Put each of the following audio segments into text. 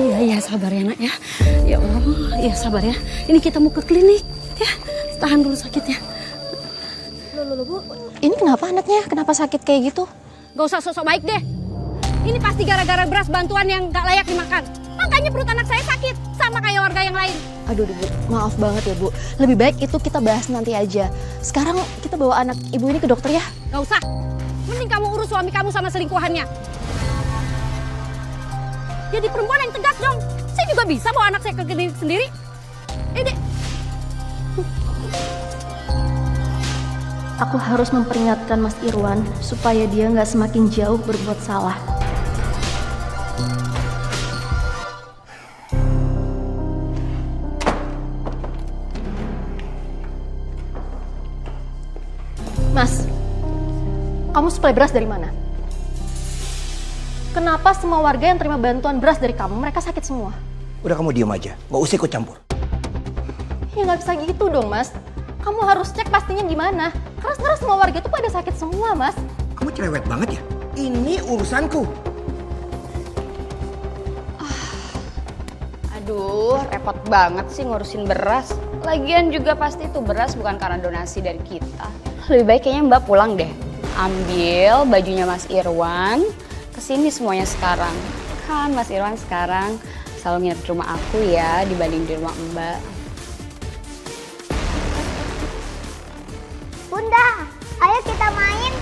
Iya, sabar ya nak ya. Ya Allah, ya sabar ya. Ini kita mau ke klinik ya. Tahan dulu sakitnya. Loh, Bu. Ini kenapa anaknya? Kenapa sakit kayak gitu? Gak usah sosok baik deh. Ini pasti gara-gara beras bantuan yang gak layak dimakan. Makanya perut anak saya sakit. Sama kayak warga yang lain. Aduh, Bu. Maaf banget ya, Bu. Lebih baik itu kita bahas nanti aja. Sekarang kita bawa anak ibu ini ke dokter ya. Gak usah. Mending kamu urus suami kamu sama selingkuhannya. Jadi perempuan yang tegas dong. Saya juga bisa bawa anak saya ke klinik sendiri. Dek. Aku harus memperingatkan Mas Irwan supaya dia nggak semakin jauh berbuat salah. Mas, kamu suplai beras dari mana? Kenapa semua warga yang terima bantuan beras dari kamu, mereka sakit semua? Udah kamu diem aja, nggak usah ikut campur. Ya nggak bisa gitu dong, Mas. Kamu harus cek pastinya gimana. Karena sekarang semua warga tuh pada sakit semua, Mas. Kamu cerewet banget ya? Ini urusanku. Aduh, repot banget sih ngurusin beras. Lagian juga pasti itu beras bukan karena donasi dari kita. Lebih baik kayaknya Mbak pulang deh. Ambil bajunya Mas Irwan, kesini semuanya sekarang. Kan Mas Irwan sekarang selalu nginep di rumah aku ya dibanding di rumah Mbak. Bunda, ayo kita main.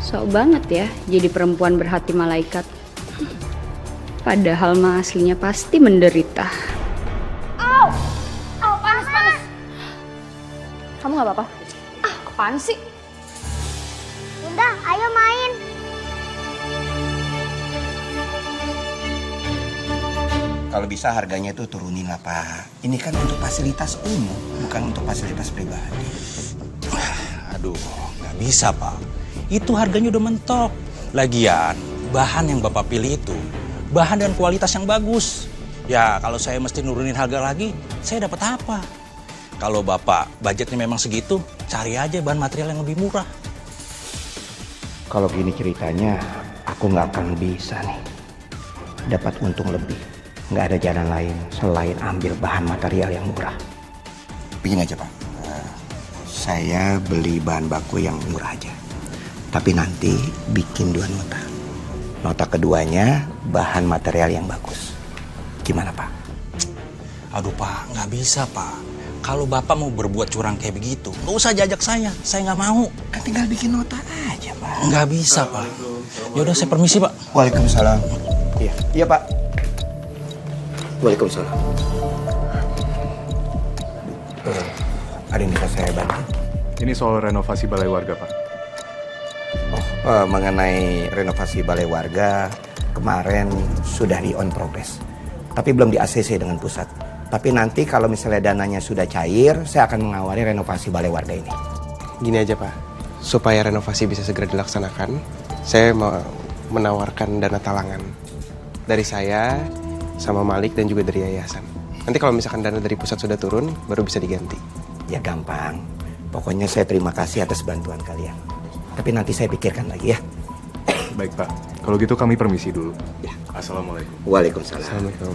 Sok banget ya jadi perempuan berhati malaikat. Padahal mah aslinya pasti menderita. Panas. Kamu nggak apa-apa? Apaan sih? Bunda, ayo main. Kalau bisa harganya itu turunin lah Pak. Ini kan untuk fasilitas umum, bukan untuk fasilitas pribadi. Aduh, nggak bisa Pak. Itu harganya udah mentok. Lagian, bahan yang Bapak pilih itu, bahan dan kualitas yang bagus. Ya, kalau saya mesti nurunin harga lagi, saya dapat apa? Kalau Bapak budgetnya memang segitu, cari aja bahan material yang lebih murah. Kalau gini ceritanya, aku nggak akan bisa nih dapat untung lebih. Nggak ada jalan lain selain ambil bahan material yang murah. Begini aja Pak, saya beli bahan baku yang murah aja. Tapi nanti bikin 2 nota. Nota keduanya bahan material yang bagus. Gimana Pak? Aduh Pak, nggak bisa Pak. Kalau Bapak mau berbuat curang kayak begitu, nggak usah jajak saya nggak mau. Kan tinggal bikin nota aja Pak. Nggak bisa Pak. Yaudah saya permisi Pak. Waalaikumsalam. Iya Pak. Waalaikumsalam. Ada yang bisa saya bantu? Ini soal renovasi balai warga, Pak. Mengenai renovasi balai warga, kemarin sudah di on progress. Tapi belum di ACC dengan pusat. Tapi nanti kalau misalnya dananya sudah cair, saya akan mengawali renovasi balai warga ini. Gini aja Pak, supaya renovasi bisa segera dilaksanakan, saya mau menawarkan dana talangan dari saya, sama Malik dan juga dari yayasan. Nanti kalau misalkan dana dari pusat sudah turun, baru bisa diganti. Ya gampang. Pokoknya saya terima kasih atas bantuan kalian. Tapi nanti saya pikirkan lagi ya. Baik, Pak. Kalau gitu kami permisi dulu. Ya. Assalamualaikum. Waalaikumsalam. Assalamualaikum.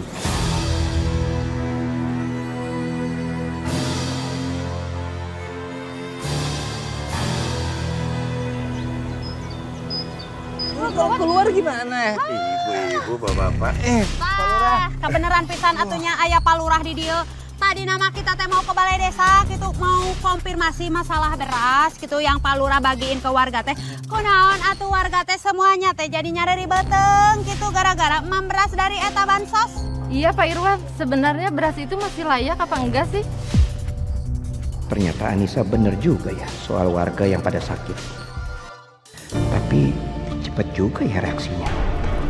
Kalau keluar gimana? Ibu-ibu, bapak-bapak. Pak, kebenaran pisan atunya aya palurah di dieu. Tadi nama kita teh mau ke balai desa gitu, mau konfirmasi masalah beras gitu yang palurah bagiin ke warga teh. Kunaon atuh warga teh semuanya teh jadi nyari beteng gitu gara-gara emam beras dari eta bansos. Iya Pak Irwan, sebenarnya beras itu masih layak apa enggak sih? Ternyata Anissa bener juga ya soal warga yang pada sakit. Tapi cepet juga ya reaksinya.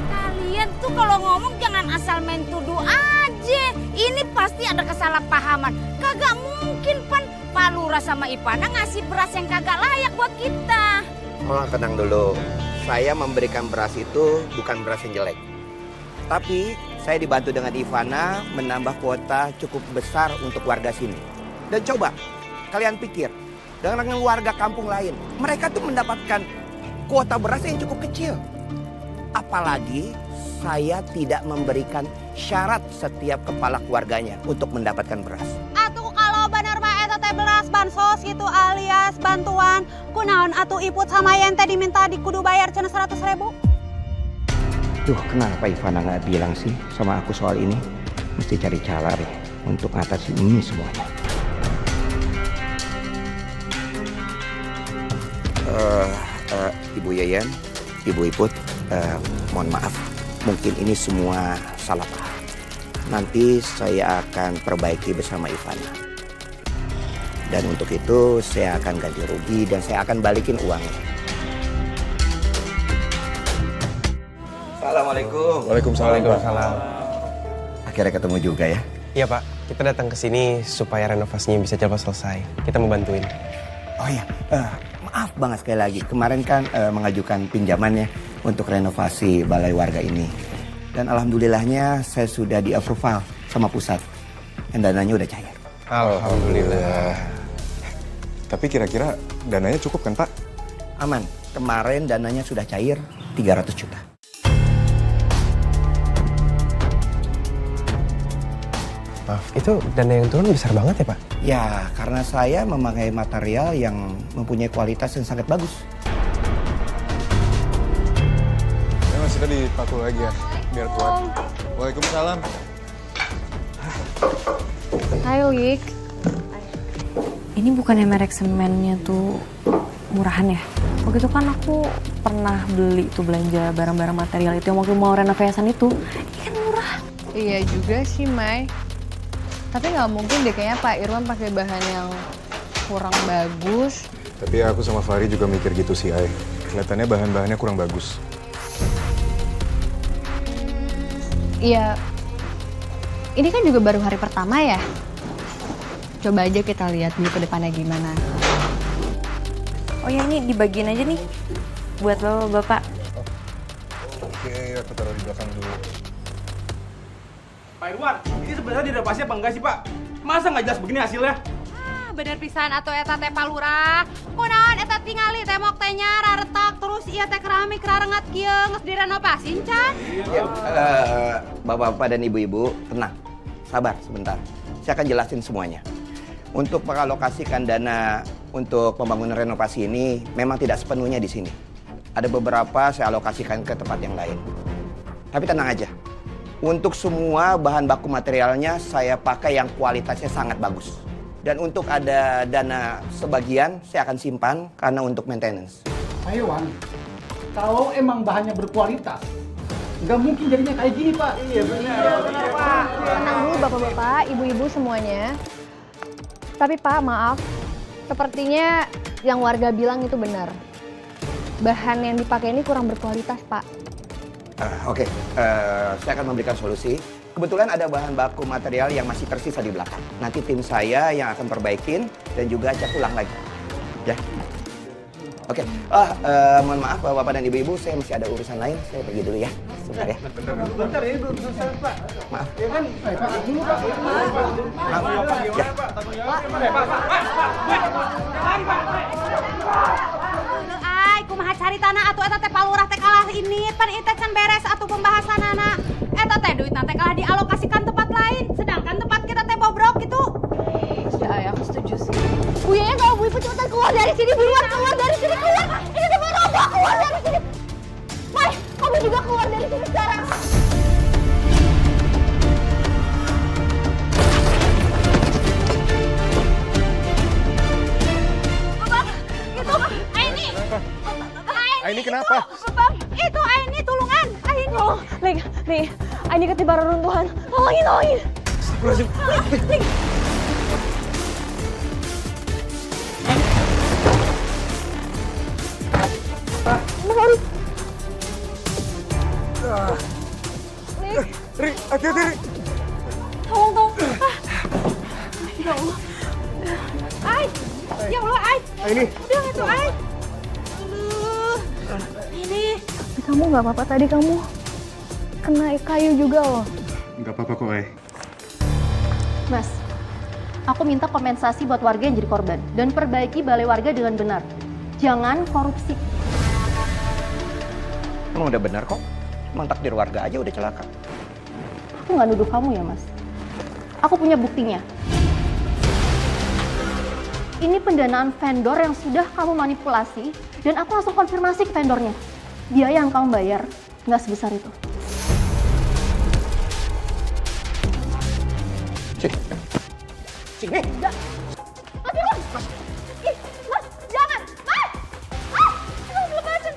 Kalian tuh kalau ngomong jangan asal main tuduh aja. Ini pasti ada kesalahpahaman. Kagak mungkin pan Palura sama Ipana ngasih beras yang kagak layak buat kita. Oh, tenang dulu. Saya memberikan beras itu bukan beras yang jelek. Tapi saya dibantu dengan Ivana menambah kuota cukup besar untuk warga sini. Dan coba kalian pikir, dengan warga kampung lain, mereka tuh mendapatkan kuota beras yang cukup kecil. Apalagi saya tidak memberikan syarat setiap kepala keluarganya untuk mendapatkan beras. Atuh kalau bener mah eta teh beras bansos gitu alias bantuan. Kunaon atuh iput sama yang teh diminta dikudu bayar cenah 100.000? Duh, kenapa Ivana nggak bilang sih sama aku soal ini? Mesti cari cara deh untuk ngatasi ini semuanya. Ibu Yayan, Ibu Iput, mohon maaf. Mungkin ini semua salah paham. Nanti saya akan perbaiki bersama Ivana. Dan untuk itu saya akan ganti rugi dan saya akan balikin uangnya. Assalamualaikum. Waalaikumsalam. Akhirnya ketemu juga ya. Iya Pak, kita datang ke sini supaya renovasinya bisa cepat selesai. Kita mau bantuin. Oh iya, maaf banget sekali lagi. Kemarin kan mengajukan pinjamannya untuk renovasi balai warga ini. Dan alhamdulillahnya saya sudah di-approval sama pusat. Dan dananya udah cair. Alhamdulillah. Tapi kira-kira dananya cukup kan Pak? Aman. Kemarin dananya sudah cair 300 juta. Maaf, itu dana yang turun besar banget ya Pak? Ya, karena saya memakai material yang mempunyai kualitas yang sangat bagus. Ya Mas, kita dipaku lagi ya, biar kuat. Waalaikumsalam. Hai Lik. Ini bukannya merek semennya tuh murahan ya? Waktu itu kan aku pernah beli tuh belanja barang-barang material itu yang waktu mau renovasan itu. Ini kan murah. Iya juga sih, Mai. Tapi nggak mungkin deh kayaknya Pak Irwan pakai bahan yang kurang bagus. Tapi aku sama Fahri juga mikir gitu sih, Ai. Kelihatannya bahan-bahannya kurang bagus. Iya, ini kan juga baru hari pertama ya. Coba aja kita lihat dulu ke depannya gimana. Oh ya ini dibagiin aja nih buat bapak-bapak. Oke, aku taruh di belakang dulu. Pak Irwan, ini sebenarnya direnovasi apa enggak sih Pak? Masa nggak jelas begini hasilnya? Bener pisan atuh eta teh palurah. Kunaon eta tingali tembok teh nyara retak terus ieu teh keramik rarengat kieu geus direnovasi can? Ya, Bapak-bapak dan Ibu-ibu, tenang. Sabar sebentar. Saya akan jelasin semuanya. Untuk mengalokasikan dana untuk pembangunan renovasi ini memang tidak sepenuhnya di sini. Ada beberapa saya alokasikan ke tempat yang lain. Tapi tenang aja. Untuk semua bahan baku materialnya saya pakai yang kualitasnya sangat bagus. Dan untuk ada dana sebagian saya akan simpan karena untuk maintenance. Pak Irwan, kalau emang bahannya berkualitas, nggak mungkin jadinya kayak gini Pak. Iya benar Pak. Tenang dulu bapak-bapak, ibu-ibu semuanya. Tapi Pak, maaf. Sepertinya yang warga bilang itu benar. Bahan yang dipakai ini kurang berkualitas, Pak. Oke, saya akan memberikan solusi. Kebetulan ada bahan baku material yang masih tersisa di belakang. Nanti tim saya yang akan perbaikin dan juga cat ulang lagi. Ya. Oke. Mohon maaf Bapak dan Ibu-ibu, saya masih ada urusan lain. Saya pergi dulu ya. Sebentar ya. Bentar ya, belum selesai Pak. Maaf. Ya kan, Pak dulu Pak. Maaf. Ya. Ai, kumaha cari tanah atuh eta teh palurah teh kalah ini pan ieu teh can beres atuh pembahasanana. Eta teh duitna teh kalah dialokasikan tempat lain, sedangkan tempat kita teh bobrok gitu. Ya, ayah, aku setuju sih. Bu Yaya kalau Bu Ibu cepetan keluar dari sini, buruan keluar dari sini, keluar. Ini semua roboh, keluar dari sini. Mai, kamu juga keluar dari sini sekarang. Bang, itu Aini. Aini kenapa? Bang, itu Aini tulungan. Aini. Oh, nih, ini ketiban reruntuhan. Tolongin. Ling. Ri, hati-hati Ri. Tolong. Ya Allah. Ai. Ya Allah, Ai. Aini. Udah itu, Ai. Ini. Tapi kamu nggak apa-apa tadi kamu kena kayu juga loh. Nggak apa-apa kok, Ai. Mas, aku minta kompensasi buat warga yang jadi korban dan perbaiki balai warga dengan benar. Jangan korupsi. Emang udah benar kok. Emang takdir warga aja udah celaka. Aku nggak nuduh kamu ya, Mas. Aku punya buktinya. Ini pendanaan vendor yang sudah kamu manipulasi dan aku langsung konfirmasi ke vendornya. Biaya yang kamu bayar nggak sebesar itu. Sini. Sini. Aduh, Mas. Ih, Mas, jangan. Mas. Ah, lepasin.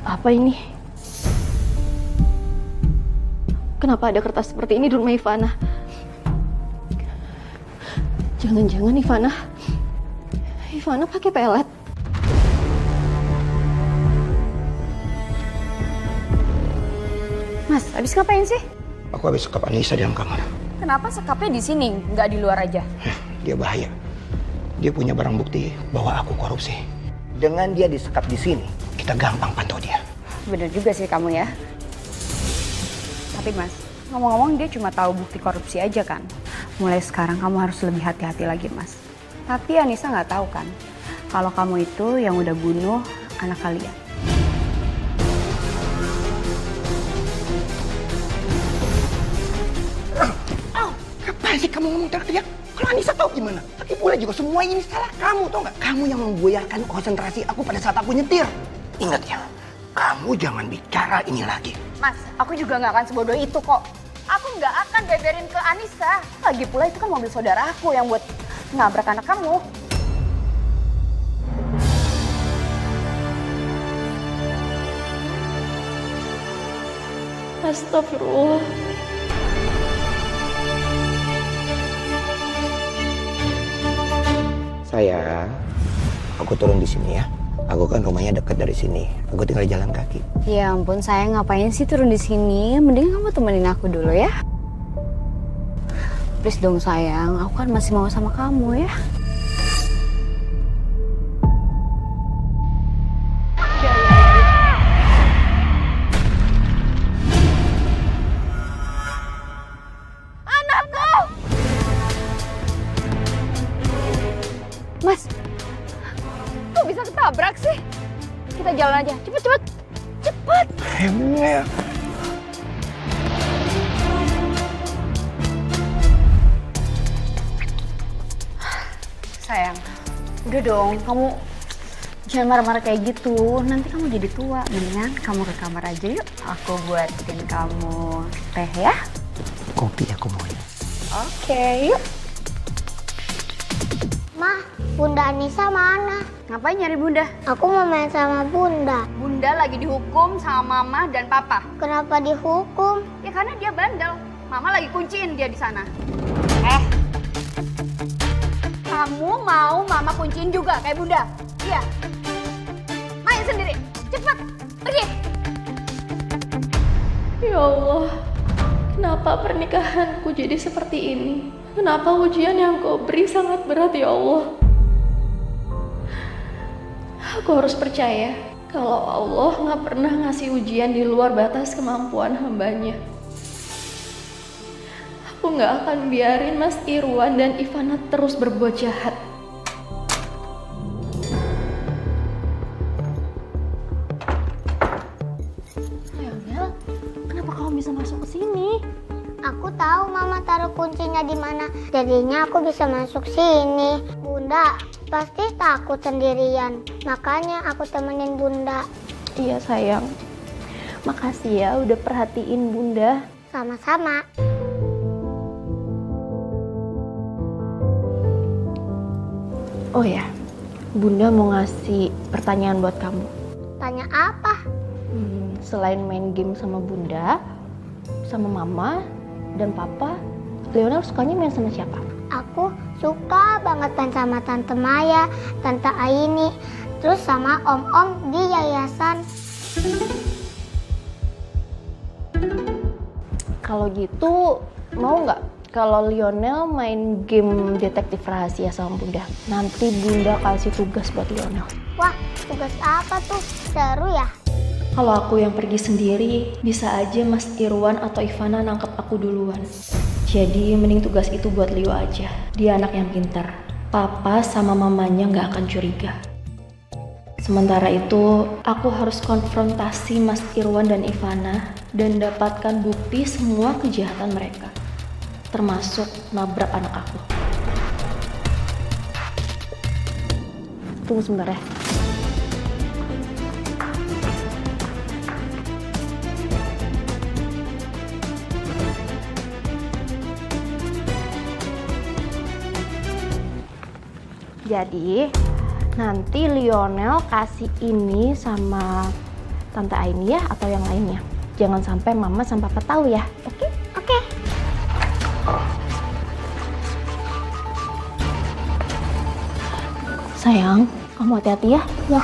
Apa ini? Kenapa ada kertas seperti ini di rumah Ivana? Jangan-jangan Ivana pakai pelet. Mas, habis ngapain sih? Aku habis sekap Anissa dalam kamar. Kenapa sekapnya di sini, nggak di luar aja? Dia bahaya. Dia punya barang bukti bahwa aku korupsi. Dengan dia disekap di sini, kita gampang pantau dia. Bener juga sih kamu ya. Tapi Mas, ngomong-ngomong dia cuma tahu bukti korupsi aja kan? Mulai sekarang kamu harus lebih hati-hati lagi Mas. Tapi Anissa nggak tahu kan kalau kamu itu yang udah bunuh anak kalian. Kapan sih kamu ngomong teriak-teriak? Kalau Anissa tahu gimana? Lagi pula juga semua ini salah kamu, tau nggak? Kamu yang memgoyahkan konsentrasi aku pada saat aku nyetir. Ingat ya, kamu jangan bicara ini lagi. Mas, aku juga nggak akan sebodoh itu kok. Aku nggak akan beberin ke Anissa. Lagi pula itu kan mobil saudara aku yang buat nabrak anak kamu. Astagfirullah. Sayang, aku turun di sini ya. Aku kan rumahnya dekat dari sini. Aku tinggal jalan kaki. Ya ampun, sayang ngapain sih turun di sini? Mending kamu temenin aku dulu ya. Please dong sayang, aku kan masih mau sama kamu ya. Anakku! Mas, kok bisa ketabrak sih? Kita jalan aja, cepet. Cepet. Emangnya. Sayang, udah dong, kamu jangan marah-marah kayak gitu. Nanti kamu jadi tua. Mendingan kamu ke kamar aja yuk. Aku buatin kamu teh ya. Kopi aku mau ya. Oke, yuk. Ma, Bunda Anissa mana? Ngapain nyari Bunda? Aku mau main sama Bunda. Bunda lagi dihukum sama Mama dan Papa. Kenapa dihukum? Ya karena dia bandel. Mama lagi kunciin dia di sana. Kamu mau Mama kunciin juga kayak Bunda? Iya. Main sendiri. Cepat, pergi. Ya Allah, kenapa pernikahanku jadi seperti ini? Kenapa ujian yang kau beri sangat berat ya Allah? Aku harus percaya kalau Allah nggak pernah ngasih ujian di luar batas kemampuan hambanya. Aku nggak akan biarin Mas Irwan dan Ivana terus berbuat jahat. Ayamel, kenapa kamu bisa masuk ke sini? Aku tahu Mama taruh kuncinya di mana. Jadinya aku bisa masuk sini. Bunda pasti takut sendirian. Makanya aku temenin Bunda. Iya sayang. Makasih ya udah perhatiin Bunda. Sama-sama. Oh ya, Bunda mau ngasih pertanyaan buat kamu. Tanya apa? Selain main game sama Bunda, sama Mama dan Papa, Leonel sukanya main sama siapa? Aku suka banget main sama Tante Maya, Tante Aini, terus sama om-om di yayasan. Kalau gitu, mau nggak kalau Lionel main game detektif rahasia sama Bunda? Nanti Bunda kasih tugas buat Lionel. Wah, tugas apa tuh? Seru ya? Kalau aku yang pergi sendiri, bisa aja Mas Irwan atau Ivana nangkep aku duluan. Jadi mending tugas itu buat Leo aja. Dia anak yang pintar. Papa sama mamanya nggak akan curiga. Sementara itu, aku harus konfrontasi Mas Irwan dan Ivana dan dapatkan bukti semua kejahatan mereka. Termasuk nabrak anak aku. Tunggu sebentar ya. Jadi, nanti Lionel kasih ini sama Tante Aini ya, atau yang lainnya. Jangan sampai Mama sama Papa tahu ya, oke? Oke. Sayang, kamu hati-hati ya. Ya.